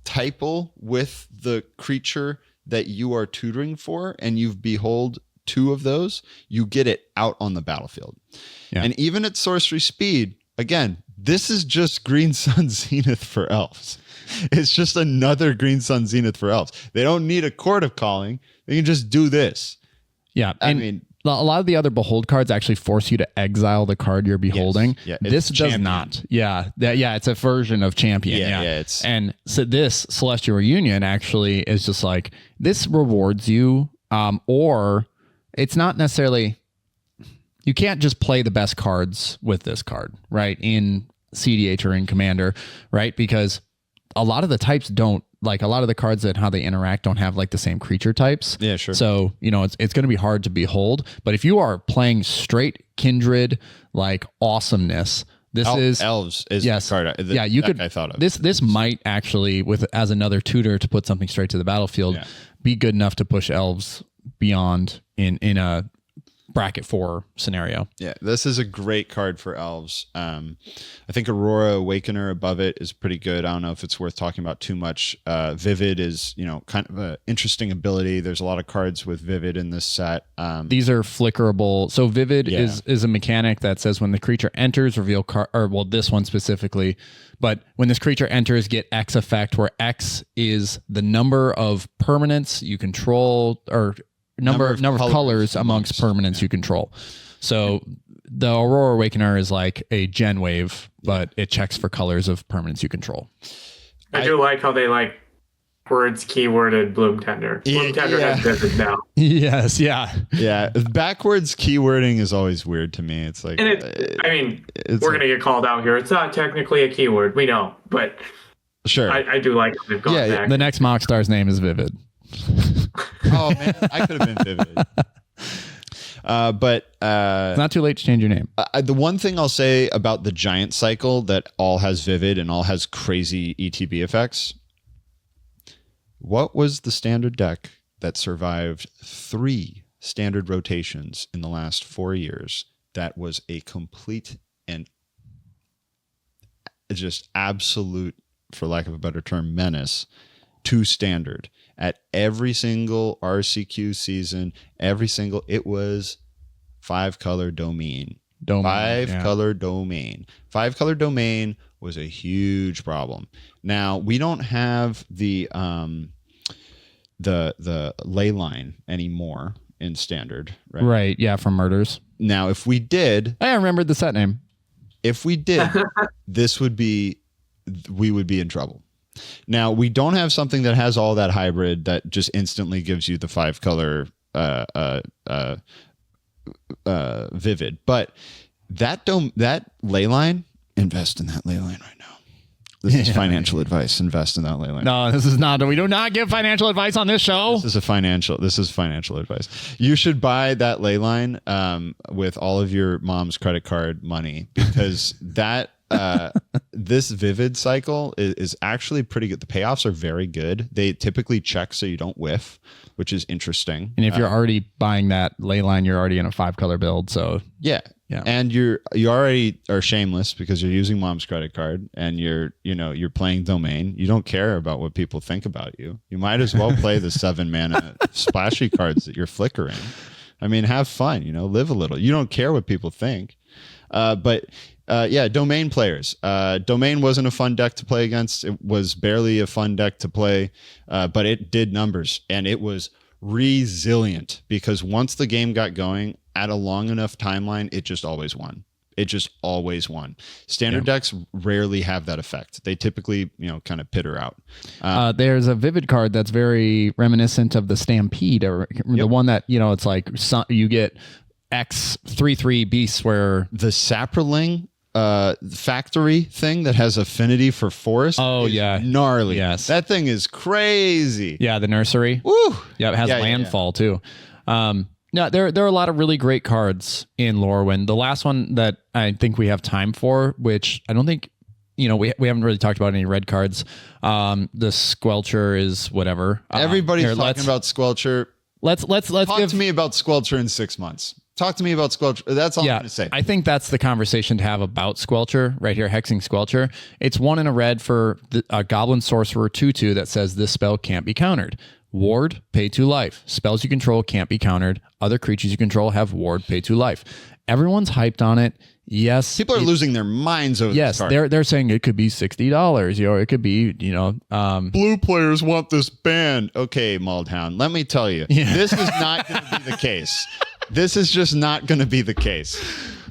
typal with the creature that you are tutoring for and you've Behold 2 of those, you get it out on the battlefield. Yeah. And even at sorcery speed, again, this is just Green Sun Zenith for Elves. It's just another Green Sun Zenith for Elves. They don't need a Court of Calling. They can just do this. Yeah. I mean, a lot of the other Behold cards actually force you to exile the card you're beholding. Yes. Yeah, this does not. Yeah. It's a version of Champion. Yeah. And so this Celestial Reunion actually is just like, this rewards you, or it's not necessarily, you can't just play the best cards with this card, right? In cEDH or in Commander, right? Because a lot of the types don't, like a lot of the cards that how they interact don't have like the same creature types. Yeah, sure. So, it's going to be hard to behold. But if you are playing straight Kindred, like awesomeness, this is Elves is the card. You could. I thought of this might actually, as another tutor to put something straight to the battlefield, be good enough to push Elves beyond in a bracket 4 scenario. Yeah, this is a great card for Elves. I think Aurora Awakener above it is pretty good. I don't know if it's worth talking about too much. Vivid is, kind of an interesting ability. There's a lot of cards with Vivid in this set. These are flickerable. So Vivid is a mechanic that says when the creature enters, reveal card, this one specifically, but when this creature enters, get X effect, where X is the number of permanents you control, or number of colors amongst permanents you control. So the Aurora Awakener is like a gen wave, but it checks for colors of permanents you control. I do like how they like words keyworded Bloom Tender. Bloom Tender has Vivid now. Yes, yeah. Yeah, backwards keywording is always weird to me. It's like, and we're going to get called out here. It's not technically a keyword, we know, but sure. I do like how they've gone back. The next MoxStars name is Vivid. Oh man, I could have been Vivid. But it's not too late to change your name. The one thing I'll say about the giant cycle that all has Vivid and all has crazy ETB effects. What was the standard deck that survived 3 standard rotations in the last 4 years? That was a complete and just absolute, for lack of a better term, menace to standard. At every single RCQ season, it was 5-color domain. 5-color domain. 5-color domain was a huge problem. Now we don't have the ley line anymore in standard, right? Right. Yeah, from Murders. Now, if we did, I remembered the set name. If we did, we would be in trouble. Now, we don't have something that has all that hybrid that just instantly gives you the 5-color Vivid, but that ley line, invest in that ley line right now. This is financial advice. Invest in that ley line. No, this is not. We do not give financial advice on this show. This is financial advice. You should buy that ley line with all of your mom's credit card money, because that this vivid cycle is actually pretty good. The payoffs are very good. They typically check so you don't whiff, which is interesting. And if you're already buying that ley line, you're already in a 5-color build. So yeah. And you already are shameless because you're using mom's credit card and you're playing domain. You don't care about what people think about you. You might as well play the 7-mana splashy cards that you're flickering. I mean, have fun, live a little. You don't care what people think. But domain players. Domain wasn't a fun deck to play against. It was barely a fun deck to play, but it did numbers, and it was resilient because once the game got going at a long enough timeline, it just always won. Standard decks rarely have that effect. They typically, kind of pitter out. There's a vivid card that's very reminiscent of the Stampede, or the one that, it's like you get X 3/3 beasts where the Saproling factory thing that has affinity for forest. Oh yeah, gnarly. Yes, that thing is crazy. Yeah, the nursery. Woo. Yeah, it has landfall too. No, there are a lot of really great cards in LORWYN. The last one that I think we have time for, which I don't think, we haven't really talked about any red cards. The Squelcher is whatever. Everybody's talking about Squelcher. Let's talk to me about Squelcher in 6 months. Talk to me about Squelcher. That's all I'm going to say. I think that's the conversation to have about Squelcher right here, Hexing Squelcher. It's 1 in a red for a Goblin Sorcerer 2/2 that says this spell can't be countered. Ward, pay 2 life. Spells you control can't be countered. Other creatures you control have ward, pay 2 life. Everyone's hyped on it. Yes. People are losing their minds over this card. They're saying it could be $60. It could be, blue players want this banned. Okay, Maldhound, let me tell you, this is not going to be the case. This is just not going to be the case.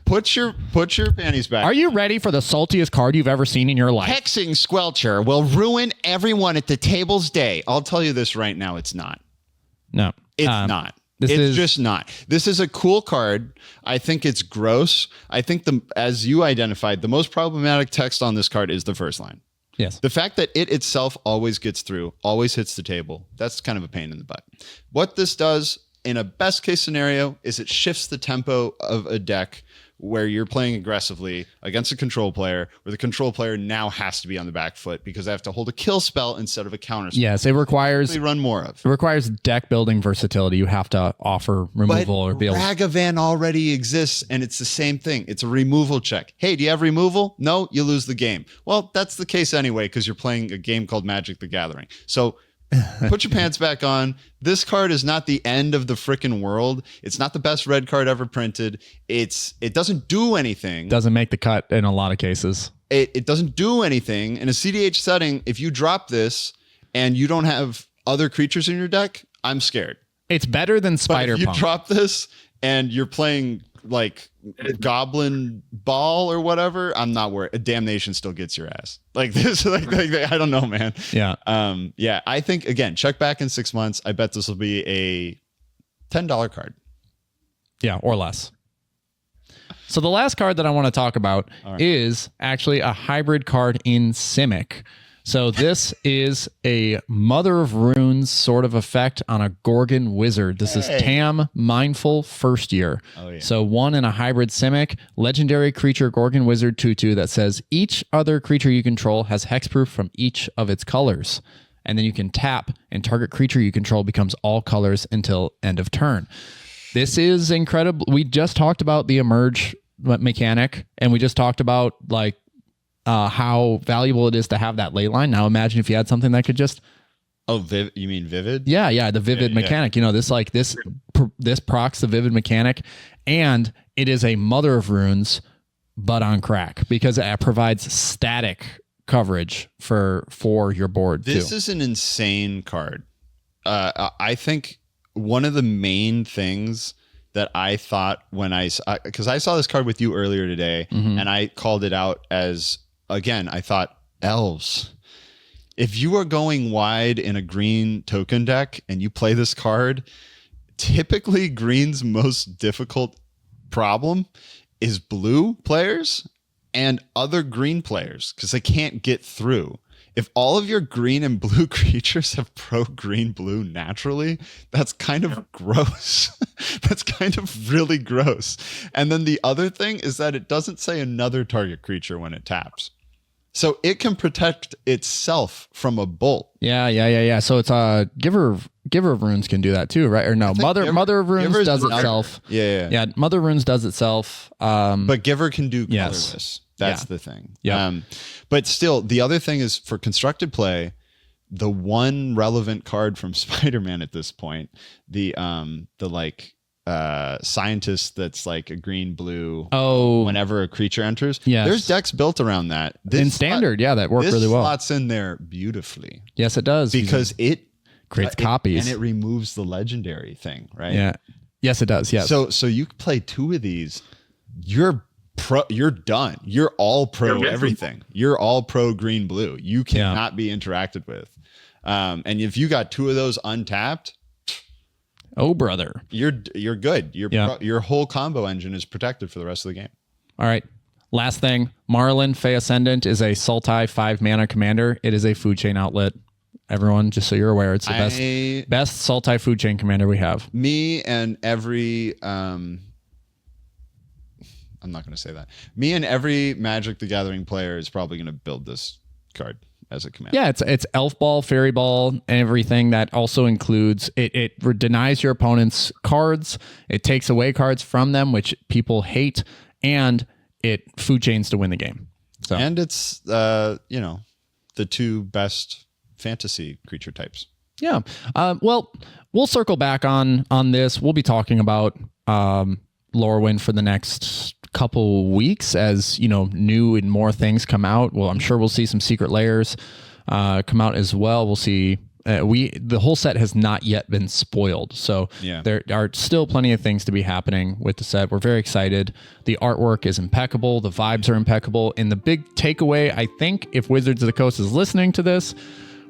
Put your panties back. Are you ready for the saltiest card you've ever seen in your life? Hexing Squelcher will ruin everyone at the table's day. I'll tell you this right now. It's not. No. It's not. It's just not. This is a cool card. I think it's gross. I think as you identified, the most problematic text on this card is the first line. Yes. The fact that it itself always gets through, always hits the table, that's kind of a pain in the butt. What this does in a best case scenario is it shifts the tempo of a deck where you're playing aggressively against a control player, where the control player now has to be on the back foot because they have to hold a kill spell instead of a counter spell. Yes, it requires they run more of. It requires deck building versatility. You have to offer removal or be able. Ragavan already exists, and it's the same thing. It's a removal check. Hey, do you have removal? No, you lose the game. Well, that's the case anyway because you're playing a game called Magic the Gathering. So put your pants back on. This card is not the end of the frickin' world. It's not the best red card ever printed. It doesn't do anything. Doesn't make the cut in a lot of cases. It doesn't do anything. In a CDH setting, if you drop this and you don't have other creatures in your deck, I'm scared. It's better than Spider Pump. Pump. If you drop this and you're playing like Goblin Ball or whatever, I'm not worried. Damnation still gets your ass. Like this, like I don't know, man. Yeah. I think again, check back in 6 months. I bet this will be a $10 card. Yeah, or less. So the last card that I want to talk about is actually a hybrid card in Simic. So this is a Mother of Runes sort of effect on a Gorgon Wizard. This is Tam Mindful First Year. Oh, yeah. So 1 in a hybrid Simic, legendary creature Gorgon Wizard 2/2 that says each other creature you control has hexproof from each of its colors. And then you can tap and target creature you control becomes all colors until end of turn. This is incredible. We just talked about the Emerge mechanic, and we just talked about like how valuable it is to have that ley line. Now imagine if you had something that could just you mean Vivid? Yeah, the Vivid mechanic. This procs the Vivid mechanic, and it is a Mother of Runes but on crack because it provides static coverage for your board. This is an insane card. I think one of the main things that I thought when because I saw this card with you earlier today, and I called it out as, again, I thought elves. If you are going wide in a green token deck and you play this card, typically green's most difficult problem is blue players. and other green players because they can't get through. If all of your green and blue creatures have pro green blue naturally, that's kind of gross. That's kind of really gross. And then the other thing is that it doesn't say another target creature when it taps. So it can protect itself from a bolt. Yeah. So it's Giver of Runes can do that too, right? Or no, Mother of Runes does itself. Yeah. Mother of Runes does itself. But Giver can do Yes. colorless. That's the thing. Yeah. But still, the other thing is for constructed play, the one relevant card from Spider-Man at this point, the scientist that's like a green blue. Oh, whenever a creature enters, yes. There's decks built around that. In standard, that work really well. This slots in there beautifully. Yes, it does because it creates copies and it removes the legendary thing, right? Yeah. Yes, it does. Yes. So you play 2 of these, you're done. You're all pro everything. You're all pro green blue. You cannot be interacted with. And if you got 2 of those untapped, oh brother, you're good. Your whole combo engine is protected for the rest of the game. All right. Last thing, Marlin Fey Ascendant is a Sultai 5 mana commander. It is a food chain outlet. Everyone, just so you're aware, it's the best Sultai food chain commander we have. Me and every I'm not going to say that. Me and every Magic the Gathering player is probably going to build this card as a commander. Yeah, it's Elf Ball, Fairy Ball, and everything. That also includes it denies your opponent's cards. It takes away cards from them, which people hate, and it food chains to win the game. So and it's the 2 best fantasy creature types. Yeah. Well, we'll circle back on this. We'll be talking about LORWYN for the next couple weeks as new and more things come out. Well, I'm sure we'll see some secret layers come out as well. We'll see. The whole set has not yet been spoiled, so there are still plenty of things to be happening with the set. We're very excited. The artwork is impeccable. The vibes are impeccable. And the big takeaway, I think, if Wizards of the Coast is listening to this,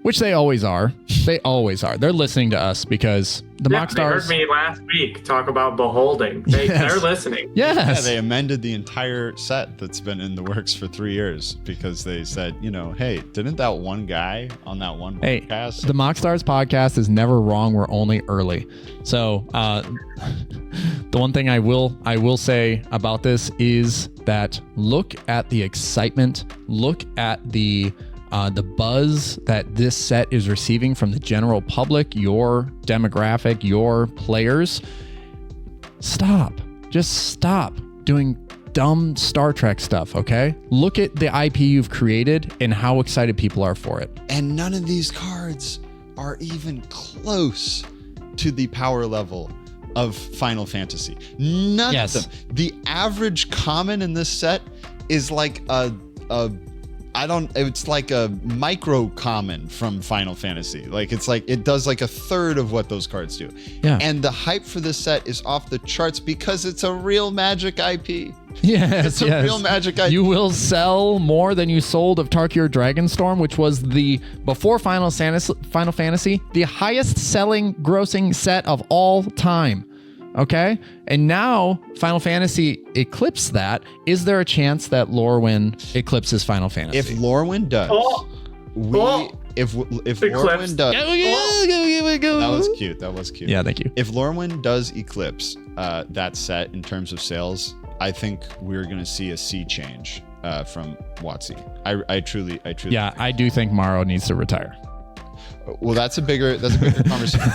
which they always are. They're listening to us because the MoxStars. They heard me last week talk about beholding. They're listening. Yes. Yeah, they amended the entire set that's been in the works for 3 years because they said, hey, didn't that one guy on that one podcast? The MoxStars podcast is never wrong. We're only early. So the one thing I will say about this is that look at the excitement. Look at the buzz that this set is receiving from the general public, your demographic, your players. Just stop doing dumb Star Trek stuff, okay? Look at the IP you've created and how excited people are for it. And none of these cards are even close to the power level of Final Fantasy. None of them. The average common in this set is like it's like a micro common from Final Fantasy. It does like a third of what those cards do. Yeah. And the hype for this set is off the charts because it's a real Magic IP. Yes, it's a real Magic IP. You will sell more than you sold of Tarkir Dragonstorm, which was before Final Fantasy, the highest selling grossing set of all time. Okay, and now Final Fantasy eclipsed that. Is there a chance that LORWYN eclipses Final Fantasy? If LORWYN does, if LORWYN does, that was cute. Yeah, thank you. If LORWYN does eclipse that set in terms of sales, I think we're going to see a sea change from WHAAAAAAAT. I truly. Yeah, I do think Morrow needs to retire. Well, that's a bigger conversation.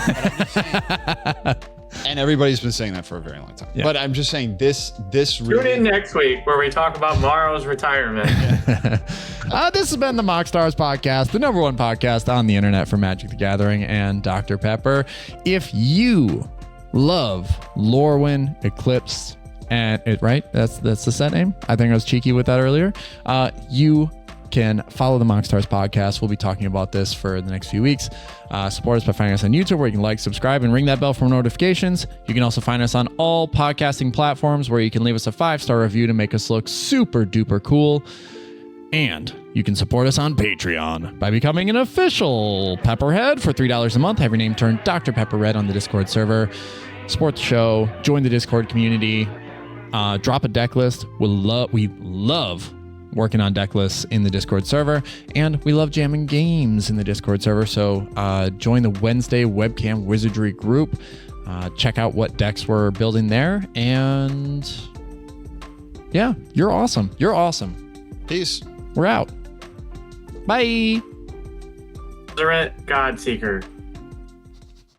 And everybody's been saying that for a very long time. Yeah. But I'm just saying this really... Tune in next week where we talk about Morrow's retirement. This has been the MoxStars podcast, the #1 podcast on the internet for Magic the Gathering and Dr. Pepper. If you love LORWYN Eclipse, that's the set name. I think I was cheeky with that earlier. You can follow the MoxStars podcast. We'll be talking about this for the next few weeks. Support us by finding us on YouTube, where you can like, subscribe, and ring that bell for notifications. You can also find us on all podcasting platforms, where you can leave us a 5-star review to make us look super duper cool. And you can support us on Patreon by becoming an official Pepperhead for $3 a month. Have your name turned Dr. Pepper Red on the Discord server. Support the show. Join the Discord community. Drop a deck list. We love working on deck lists in the Discord server, and we love jamming games in the Discord server. So join the Wednesday Webcam Wizardry group. Check out what decks we're building there, and yeah, you're awesome. You're awesome. Peace. We're out. Bye. Godseeker.